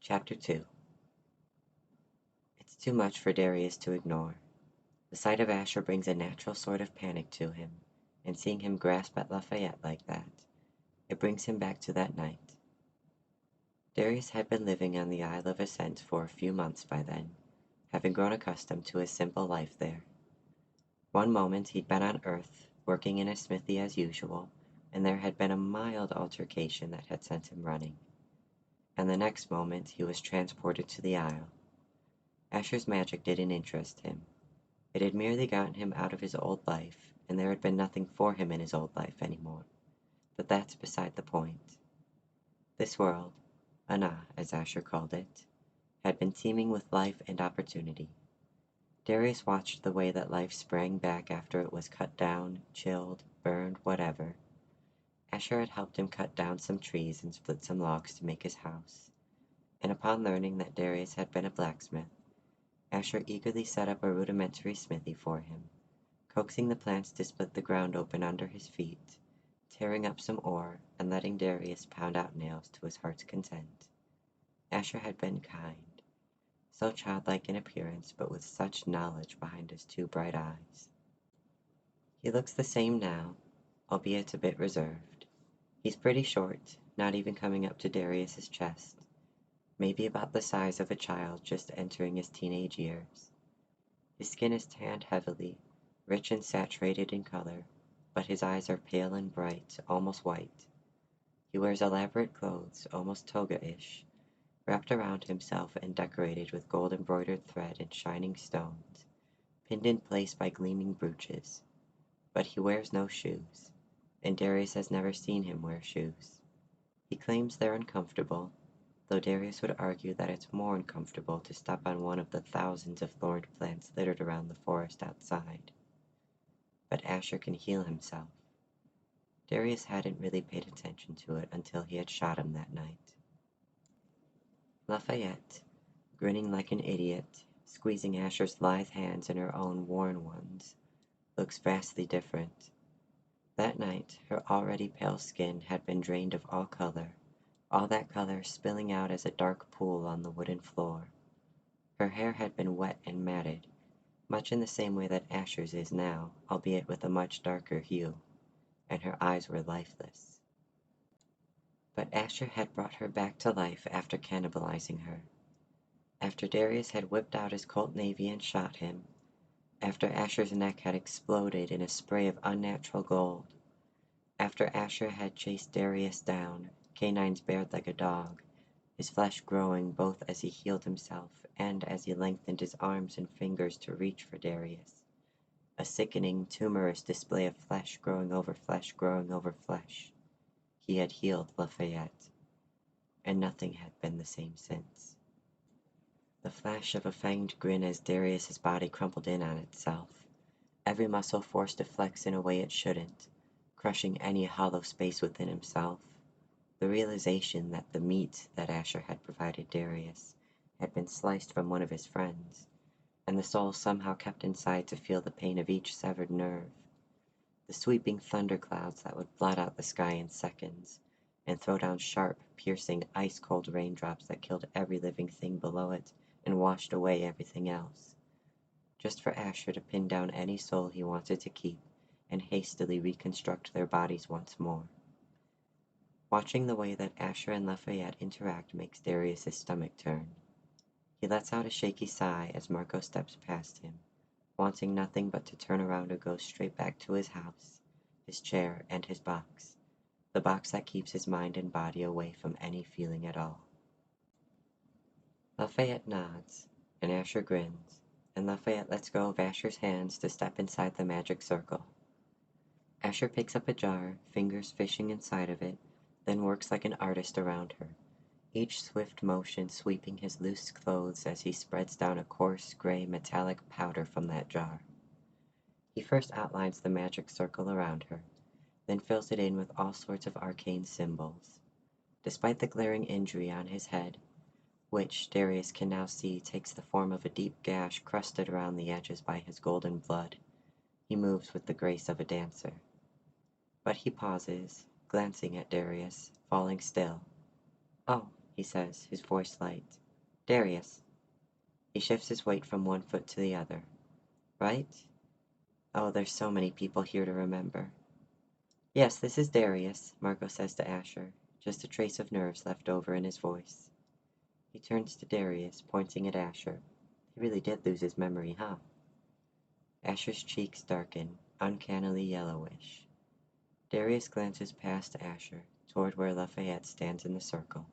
Chapter 2. It's too much for Darius to ignore. The sight of Asher brings a natural sort of panic to him, and seeing him grasp at Lafayette like that, it brings him back to that night. Darius had been living on the Isle of Ascent for a few months by then, having grown accustomed to his simple life there. One moment he'd been on Earth, working in a smithy as usual, and there had been a mild altercation that had sent him running. And the next moment he was transported to the Isle. Asher's magic didn't interest him. It had merely gotten him out of his old life, and there had been nothing for him in his old life anymore. But that's beside the point. This world, Ana, as Asher called it, had been teeming with life and opportunity. Darius watched the way that life sprang back after it was cut down, chilled, burned, whatever. Asher had helped him cut down some trees and split some logs to make his house, and upon learning that Darius had been a blacksmith, Asher eagerly set up a rudimentary smithy for him, coaxing the plants to split the ground open under his feet, tearing up some ore, and letting Darius pound out nails to his heart's content. Asher had been kind, so childlike in appearance, but with such knowledge behind his two bright eyes. He looks the same now, albeit a bit reserved. He's pretty short, not even coming up to Darius's chest, maybe about the size of a child just entering his teenage years. His skin is tanned heavily, rich and saturated in color, but his eyes are pale and bright, almost white. He wears elaborate clothes, almost toga-ish, wrapped around himself and decorated with gold-embroidered thread and shining stones, pinned in place by gleaming brooches. But he wears no shoes, and Darius has never seen him wear shoes. He claims they're uncomfortable, though Darius would argue that it's more uncomfortable to step on one of the thousands of thorned plants littered around the forest outside. But Asher can heal himself. Darius hadn't really paid attention to it until he had shot him that night. Lafayette, grinning like an idiot, squeezing Asher's lithe hands in her own worn ones, looks vastly different. That night, her already pale skin had been drained of all color, all that color spilling out as a dark pool on the wooden floor. Her hair had been wet and matted, much in the same way that Asher's is now, albeit with a much darker hue, and her eyes were lifeless. But Asher had brought her back to life after cannibalizing her. After Darius had whipped out his Colt Navy and shot him, after Asher's neck had exploded in a spray of unnatural gold, after Asher had chased Darius down, canines bared like a dog, his flesh growing both as he healed himself and as he lengthened his arms and fingers to reach for Darius, a sickening, tumorous display of flesh growing over flesh growing over flesh. He had healed Lafayette, and nothing had been the same since. The flash of a fanged grin as Darius's body crumpled in on itself, every muscle forced to flex in a way it shouldn't, crushing any hollow space within himself. The realization that the meat that Asher had provided Darius had been sliced from one of his friends, and the soul somehow kept inside to feel the pain of each severed nerve. The sweeping thunderclouds that would blot out the sky in seconds, and throw down sharp, piercing, ice-cold raindrops that killed every living thing below it and washed away everything else, just for Asher to pin down any soul he wanted to keep and hastily reconstruct their bodies once more. Watching the way that Asher and Lafayette interact makes Darius's stomach turn. He lets out a shaky sigh as Marco steps past him, wanting nothing but to turn around and go straight back to his house, his chair, and his box, the box that keeps his mind and body away from any feeling at all. Lafayette nods, and Asher grins, and Lafayette lets go of Asher's hands to step inside the magic circle. Asher picks up a jar, fingers fishing inside of it, then works like an artist around her, each swift motion sweeping his loose clothes as he spreads down a coarse, gray, metallic powder from that jar. He first outlines the magic circle around her, then fills it in with all sorts of arcane symbols. Despite the glaring injury on his head, which Darius can now see takes the form of a deep gash crusted around the edges by his golden blood, he moves with the grace of a dancer. But he pauses, glancing at Darius, falling still. "Oh, he says, his voice light. Darius. He shifts his weight from one foot to the other. Right? Oh, there's so many people here to remember. Yes, this is Darius, Marco says to Asher, just a trace of nerves left over in his voice. He turns to Darius, pointing at Asher. He really did lose his memory, huh? Asher's cheeks darken, uncannily yellowish. Darius glances past Asher, toward where Lafayette stands in the circle.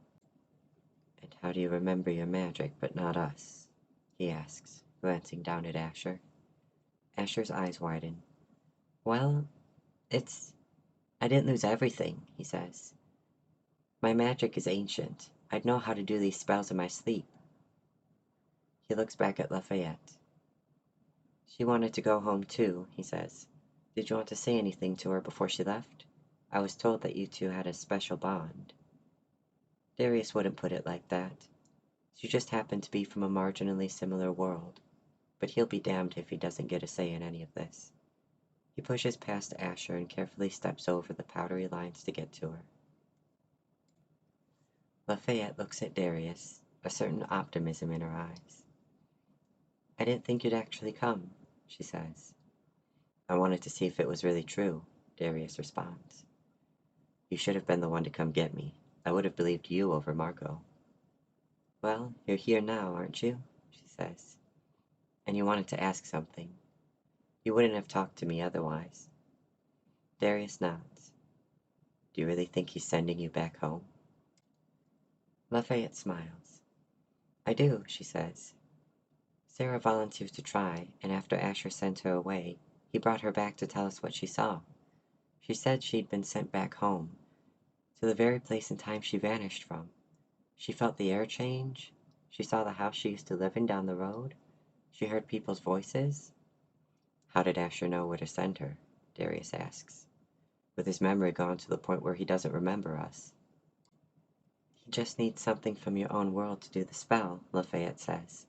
And how do you remember your magic, but not us? He asks, glancing down at Asher. Asher's eyes widen. Well, I didn't lose everything, he says. My magic is ancient. I'd know how to do these spells in my sleep. He looks back at Lafayette. She wanted to go home too, he says. Did you want to say anything to her before she left? I was told that you two had a special bond. Darius wouldn't put it like that. She just happened to be from a marginally similar world, but he'll be damned if he doesn't get a say in any of this. He pushes past Asher and carefully steps over the powdery lines to get to her. Lafayette looks at Darius, a certain optimism in her eyes. I didn't think you'd actually come, she says. I wanted to see if it was really true, Darius responds. You should have been the one to come get me. I would have believed you over Marco. Well, you're here now, aren't you? She says. And you wanted to ask something. You wouldn't have talked to me otherwise. Darius nods. Do you really think he's sending you back home? Lafayette smiles. I do, she says. Sarah volunteered to try, and after Asher sent her away, he brought her back to tell us what she saw. She said she'd been sent back home, to the very place and time she vanished from. She felt the air change. She saw the house she used to live in down the road. She heard people's voices. How did Asher know where to send her? Darius asks. With his memory gone to the point where he doesn't remember us. He just needs something from your own world to do the spell, Lafayette says.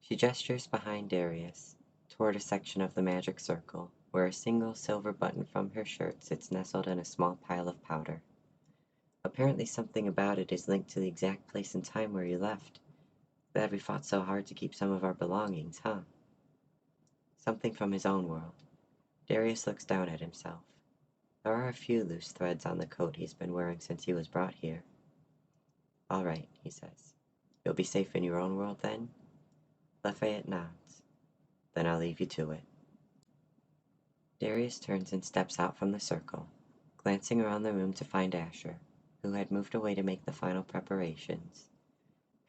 She gestures behind Darius, toward a section of the magic circle, where a single silver button from her shirt sits nestled in a small pile of powder. Apparently something about it is linked to the exact place and time where you left. Glad we fought so hard to keep some of our belongings, huh? Something from his own world. Darius looks down at himself. There are a few loose threads on the coat he's been wearing since he was brought here. All right, he says. You'll be safe in your own world then? Lafayette nods. Then I'll leave you to it. Darius turns and steps out from the circle, glancing around the room to find Asher, who had moved away to make the final preparations.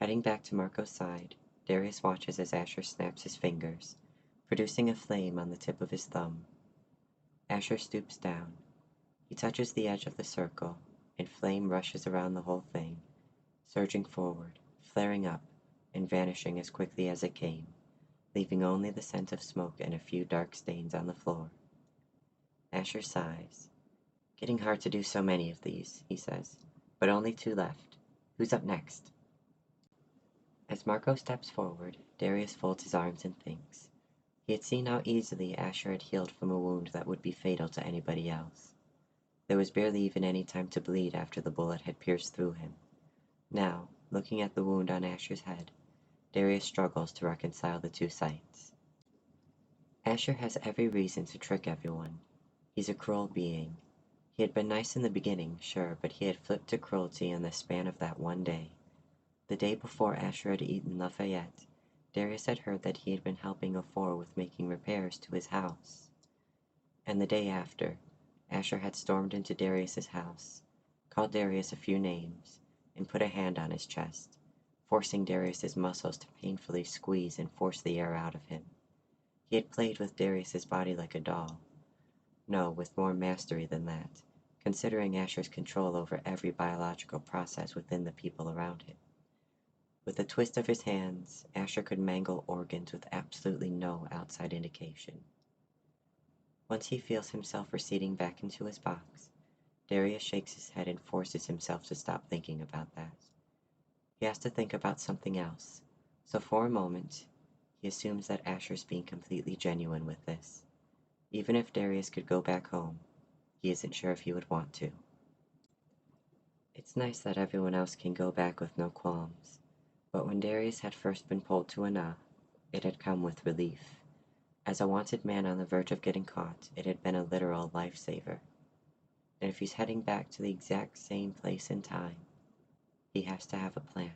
Heading back to Marco's side, Darius watches as Asher snaps his fingers, producing a flame on the tip of his thumb. Asher stoops down. He touches the edge of the circle, and flame rushes around the whole thing, surging forward, flaring up, and vanishing as quickly as it came, leaving only the scent of smoke and a few dark stains on the floor. Asher sighs. Getting hard to do so many of these, he says, but only 2 left. Who's up next? As Marco steps forward, Darius folds his arms and thinks. He had seen how easily Asher had healed from a wound that would be fatal to anybody else. There was barely even any time to bleed after the bullet had pierced through him. Now, looking at the wound on Asher's head, Darius struggles to reconcile the 2 sights. Asher has every reason to trick everyone. He's a cruel being. He had been nice in the beginning, sure, but he had flipped to cruelty in the span of that one day. The day before Asher had eaten Lafayette, Darius had heard that he had been helping Afor with making repairs to his house. And the day after, Asher had stormed into Darius's house, called Darius a few names, and put a hand on his chest, forcing Darius's muscles to painfully squeeze and force the air out of him. He had played with Darius's body like a doll. No, with more mastery than that, considering Asher's control over every biological process within the people around him. With a twist of his hands, Asher could mangle organs with absolutely no outside indication. Once he feels himself receding back into his box, Darius shakes his head and forces himself to stop thinking about that. He has to think about something else, so for a moment, he assumes that Asher's being completely genuine with this. Even if Darius could go back home, he isn't sure if he would want to. It's nice that everyone else can go back with no qualms, but when Darius had first been pulled to Ana, it had come with relief. As a wanted man on the verge of getting caught, it had been a literal lifesaver. And if he's heading back to the exact same place and time, he has to have a plan.